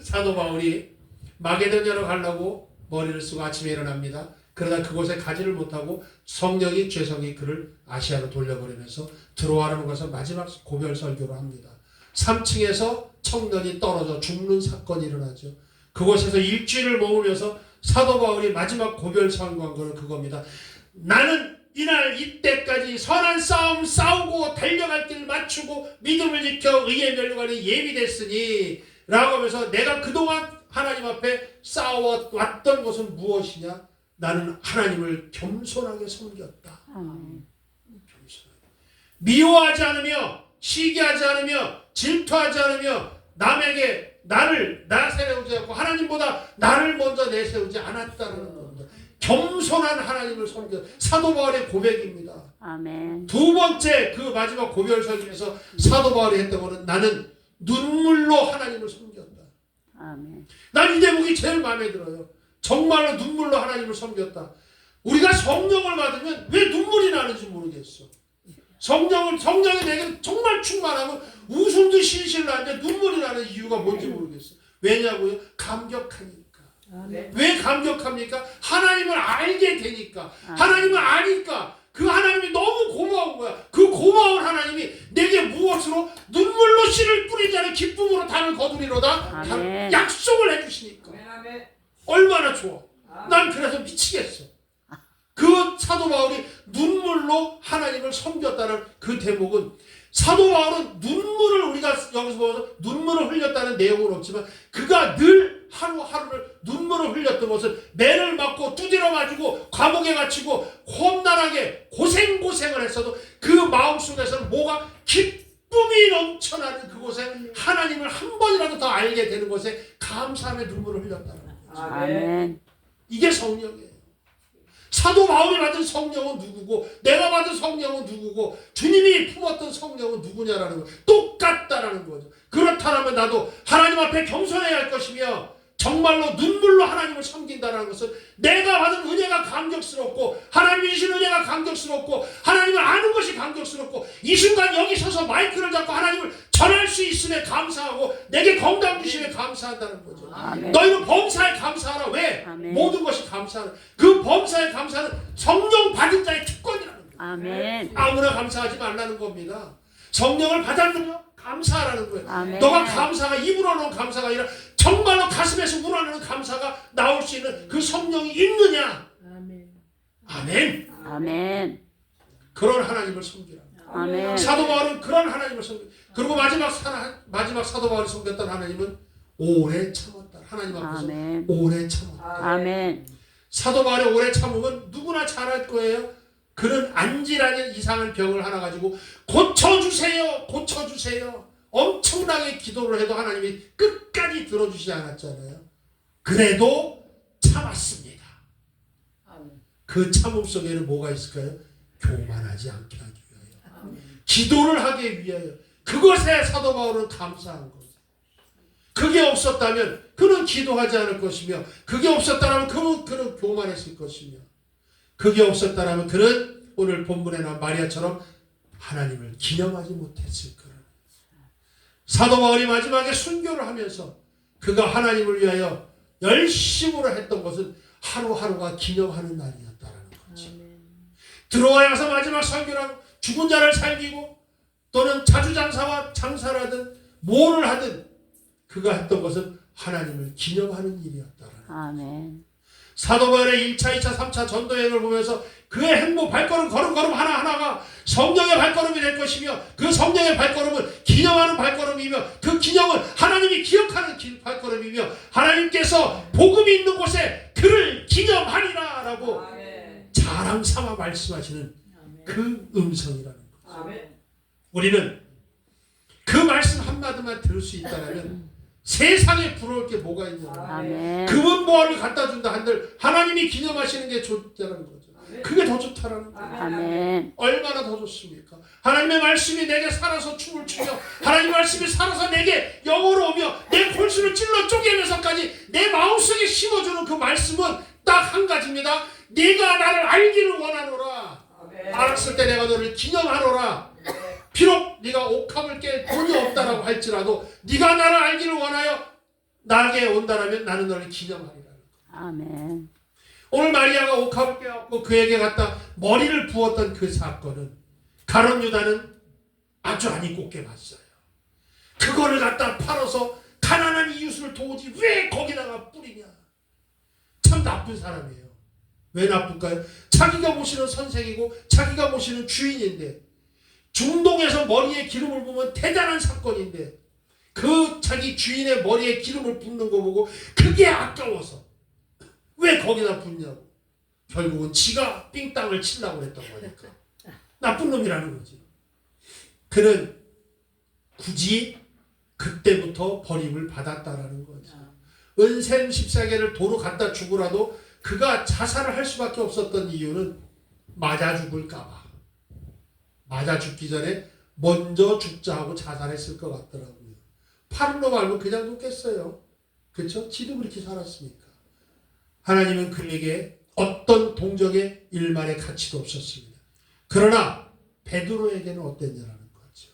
사도 바울이 마게도냐로 가려고 머리를 쓰고 아침에 일어납니다. 그러다 그곳에 가지를 못하고 성령이 죄성이 그를 아시아로 돌려버리면서 드로아라는 곳에서 마지막 고별 설교를 합니다. 3층에서 청년이 떨어져 죽는 사건이 일어나죠. 그곳에서 일주일을 머물면서 사도 바울이 마지막 고별 선고한 거는 그겁니다. 나는 이날 이때까지 선한 싸움 싸우고 달려갈 길 맞추고 믿음을 지켜 의의 멸류관에 예비됐으니 라고 하면서 내가 그동안 하나님 앞에 싸워왔던 것은 무엇이냐? 나는 하나님을 겸손하게 섬겼다. 미워하지 않으며 시기하지 않으며 질투하지 않으며 남에게 나를 내세우지 않고 하나님보다 나를 먼저 내세우지 않았다는 겁니다. 겸손한 하나님을 섬겨 사도 바울의 고백입니다. 아멘. 두 번째 그 마지막 고별 설교에서 사도 바울이 했던 것은 나는 눈물로 하나님을 섬겼다. 아멘. 난 이 대목이 제일 마음에 들어요. 정말로 눈물로 하나님을 섬겼다. 우리가 성령을 받으면 왜 눈물이 나는지 모르겠어. 성령이 내게 정말 충만하면 웃음도 실실 나는데 눈물이 나는 이유가 뭔지 모르겠어. 왜냐고요? 감격하니까. 네. 왜 감격합니까? 하나님을 알게 되니까. 하나님을 아니까. 그 하나님이 너무 고마운 거야. 그 고마운 하나님이 내게 무엇으로 눈물로 씨를 뿌리지 않은 기쁨으로 단을 거두리로다. 아멘. 약속을 해주시니까. 아멘. 얼마나 좋아. 아멘. 난 그래서 미치겠어. 그 사도 바울이 눈물로 하나님을 섬겼다는 그 대목은, 사도 바울은 눈물을, 우리가 여기서 보면서 눈물을 흘렸다는 내용은 없지만 그가 늘 하루하루를 눈물을 흘렸던 것은 매를 맞고 두드려 맞고 감옥에 갇히고 험난하게 고생을 했어도 그 마음속에서는 뭐가 기쁨이 넘쳐나는 그곳에 하나님을 한 번이라도 더 알게 되는 것에 감사함의 눈물을 흘렸다는 거죠. 아멘. 이게 성령이에요. 사도 바울이 받은 성령은 누구고 내가 받은 성령은 누구고 주님이 품었던 성령은 누구냐라는 거 똑같다라는 거죠. 그렇다면 나도 하나님 앞에 겸손해야 할 것이며 정말로 눈물로 하나님을 섬긴다는 것은 내가 받은 은혜가 감격스럽고 하나님이 주신 은혜가 감격스럽고 하나님을 아는 것이 감격스럽고 이 순간 여기 서서 마이크를 잡고 하나님을 전할 수 있음에 감사하고 내게 건강 주심에 감사한다는 거죠. 아멘. 너희는 범사에 감사하라. 왜? 아멘. 모든 것이 감사하는, 그 범사에 감사는 성령 받은 자의 특권이라는 거예요. 아멘. 아무나 감사하지 말라는 겁니다. 성령을 받았느냐? 감사하라는 거예요. 아멘. 너가 감사가 입으로 나오는 감사가 아니라 정말로 가슴에서 우러나는 감사가 나올 수 있는 그 성령이 있느냐? 아멘. 아멘. 그런 하나님을 섬기라. 아멘. 사도 바울은 그런 하나님을 섬기. 그리고 마지막 사도 바울이 섬겼던 하나님은 오래 참았다. 하나님 앞에서 아멘. 오래 참았다. 아멘. 사도 바울의 오래 참음은 누구나 잘할 거예요. 그는 안질환의 이상한 병을 하나 가지고 고쳐주세요, 고쳐주세요. 엄청나게 기도를 해도 하나님이 끝까지 들어주시지 않았잖아요. 그래도 참았습니다. 그 참음 속에는 뭐가 있을까요? 교만하지 않게 하기 위하여, 기도를 하기 위하여. 그것에 사도 바울은 감사한 거죠. 그게 없었다면 그는 기도하지 않을 것이며, 그게 없었다면 그는 교만했을 것이며, 그게 없었다면 그는 오늘 본문에 나온 마리아처럼 하나님을 기념하지 못했을 거라. 사도 바울이 마지막에 순교를 하면서 그가 하나님을 위하여 열심으로 했던 것은 하루하루가 기념하는 날이었다라는 거지. 들어와서 마지막 설교를 하고 죽은 자를 살리고 또는 자주장사와 장사를 하든 뭐를 하든 그가 했던 것은 하나님을 기념하는 일이었다라는 거지. 아멘. 사도 바울의 1차, 2차, 3차 전도여행을 보면서 그의 행보 발걸음 걸음걸음 하나하나가 성령의 발걸음이 될 것이며, 그 성령의 발걸음은 기념하는 발걸음이며, 그 기념은 하나님이 기억하는 발걸음이며, 하나님께서 복음이 있는 곳에 그를 기념하리라 라고 자랑 삼아 말씀하시는 그 음성이라는 거죠. 우리는 그 말씀 한마디만 들을 수 있다면 세상에 부러울 게 뭐가 있냐. 아멘. 금은 보화를 갖다 준다 한들 하나님이 기념하시는 게 좋다는 거죠. 그게 더 좋다라는 거예요. 아멘. 얼마나 더 좋습니까? 하나님의 말씀이 내게 살아서 춤을 추며, 하나님의 말씀이 살아서 내게 영으로 오며 내 골수를 찔러 쪼개면서까지 내 마음속에 심어주는 그 말씀은 딱 한 가지입니다. 네가 나를 알기를 원하노라. 알았을 때 내가 너를 기념하노라. 비록 네가 옥합을 깰 돈이 없다라고 할지라도 네가 나를 알기를 원하여 나에게 온다라면 나는 너를 기념하리라. 아멘. 오늘 마리아가 옥합을 깨갖고 그에게 갖다 머리를 부었던 그 사건은 가룟 유다는 아주 안 곱게 봤어요. 그거를 갖다 팔아서 가난한 이웃을 도우지 왜 거기다가 뿌리냐. 참 나쁜 사람이에요. 왜 나쁠까요? 자기가 모시는 선생이고 자기가 모시는 주인인데, 중동에서 머리에 기름을 부으면 대단한 사건인데 그 자기 주인의 머리에 기름을 붓는 거 보고 그게 아까워서 왜 거기다 붓냐고. 결국은 지가 삥땅을 치려고 했던 거니까. 나쁜 놈이라는 거지. 그는 굳이 그때부터 버림을 받았다라는 거지. 은샘 14개를 도로 갖다 주고라도 그가 자살을 할 수밖에 없었던 이유는 맞아 죽을까 봐. 맞아 죽기 전에 먼저 죽자 하고 자살했을 것 같더라고요. 파른 놈 알면 그냥 죽겠어요. 그렇죠? 지도 그렇게 살았으니까. 하나님은 그에게 어떤 동정의 일말의 가치도 없었습니다. 그러나 베드로에게는 어땠냐라는 거죠.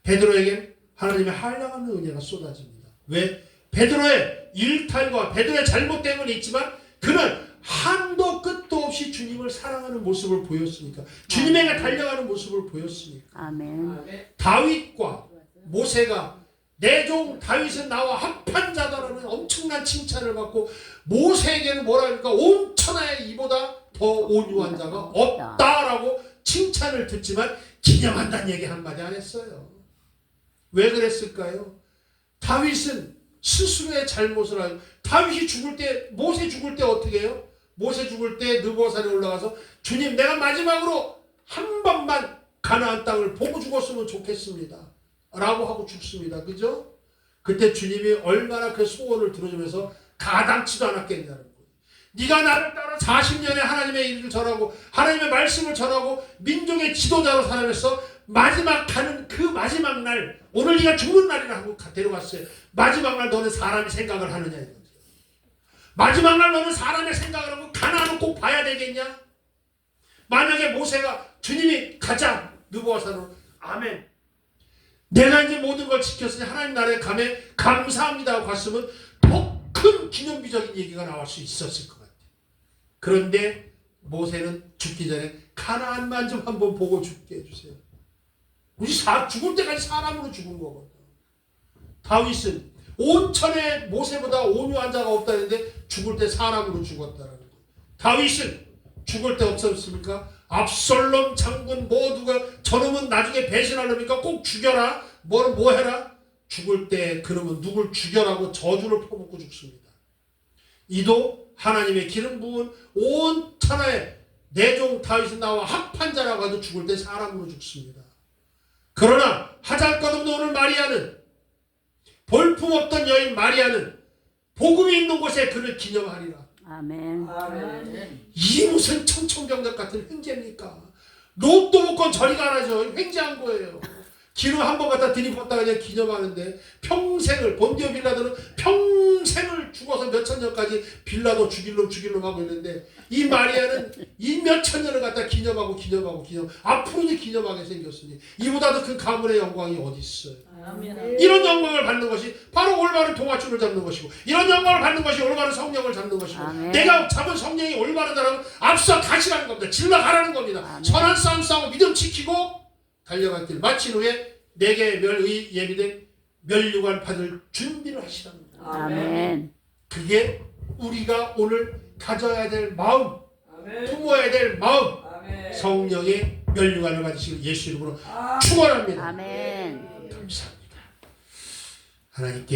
베드로에게는 하나님의 한량없는 은혜가 쏟아집니다. 왜? 베드로의 일탈과 베드로의 잘못 때문에 있지만 그는 한도 끝도 없이 주님을 사랑하는 모습을 보였으니까, 주님에게 달려가는 모습을 보였으니까. 아멘. 다윗과 모세가 내 종 다윗은 나와 합한 자다라는 엄청난 칭찬을 받고, 모세에게는 뭐라 합니까? 온 천하에 이보다 더 온유한 자가 없다라고 칭찬을 듣지만 기념한다는 얘기 한마디 안 했어요. 왜 그랬을까요? 다윗은 스스로의 잘못을 알고, 다윗이 죽을 때, 모세 죽을 때 어떻게 해요? 모세 죽을 때 느보산에 올라가서 주님, 내가 마지막으로 한 번만 가나안 땅을 보고 죽었으면 좋겠습니다 라고 하고 죽습니다. 그죠? 그때 주님이 얼마나 그 소원을 들어주면서 가당치도 않았겠냐는 거예요. 네가 나를 따라 40년의 하나님의 일을 전하고 하나님의 말씀을 전하고 민족의 지도자로 살아면서 마지막 가는 그 마지막 날, 오늘 네가 죽는 날이라 하고 데려갔어요. 마지막 날 너는 사람이 생각을 하느냐 이거죠. 마지막 날 너는 사람의 생각을 하고 가나안을 꼭 봐야 되겠냐? 만약에 모세가 주님이 가자 느보산으로, 아멘, 내가 이제 모든 걸 지켰으니 하나님 나라에 가면 감사합니다 하고 갔으면 더 큰 기념비적인 얘기가 나올 수 있었을 것 같아요. 그런데 모세는 죽기 전에 가나안만 좀 한번 보고 죽게 해주세요. 우리 죽을 때까지 사람으로 죽은 거거든. 다윗은 온천에 모세보다 온유한 자가 없다는데 죽을 때 사람으로 죽었다는 거예요. 다윗은 죽을 때 없었습니까? 압살롬 장군 모두가 저놈은 나중에 배신하려니까 꼭 죽여라. 뭐 해라? 죽을 때 그러면 누굴 죽여라고 저주를 퍼붓고 죽습니다. 이도 하나님의 기름 부은 온 천하에 내종 다윗은 나와 합한 자라고 해도 죽을 때 사람으로 죽습니다. 그러나 하잘것없는 오늘 마리아는, 볼품없던 여인 마리아는 복음이 있는 곳에 그를 기념하리라. 아멘. 이 무슨 청천벽력 같은 횡재입니까? 로또 복권 저리 가라죠. 횡재한 거예요. 기름 한 번 갖다 들이붓다가 그냥 기념하는데 평생을, 본디오 빌라도는 평생을 죽어서 몇천 년까지 빌라도 죽일놈 하고 있는데 이 마리아는 이 몇천 년을 갖다 기념하고 앞으로도 기념하게 생겼으니 이보다도 그 가문의 영광이 어디 있어요? 이런 영광을 받는 것이 바로 올바른 동아줄을 잡는 것이고, 이런 영광을 받는 것이 올바른 성령을 잡는 것이고, 아멘. 내가 잡은 성령이 올바르다라면 앞서 가시라는 겁니다. 질러가라는 겁니다. 아멘. 선한 싸움 싸우고 믿음 지키고 달려갈 길 마친 후에 내게 멸의 예비된 멸류관 받을 준비를 하시라는 겁니다. 아멘. 그게 우리가 오늘 가져야 될 마음, 품어야 될 마음, 성령의 멸류관을 받으시길 예수 이름으로 축원합니다. 아멘. 감사합니다. 하나님께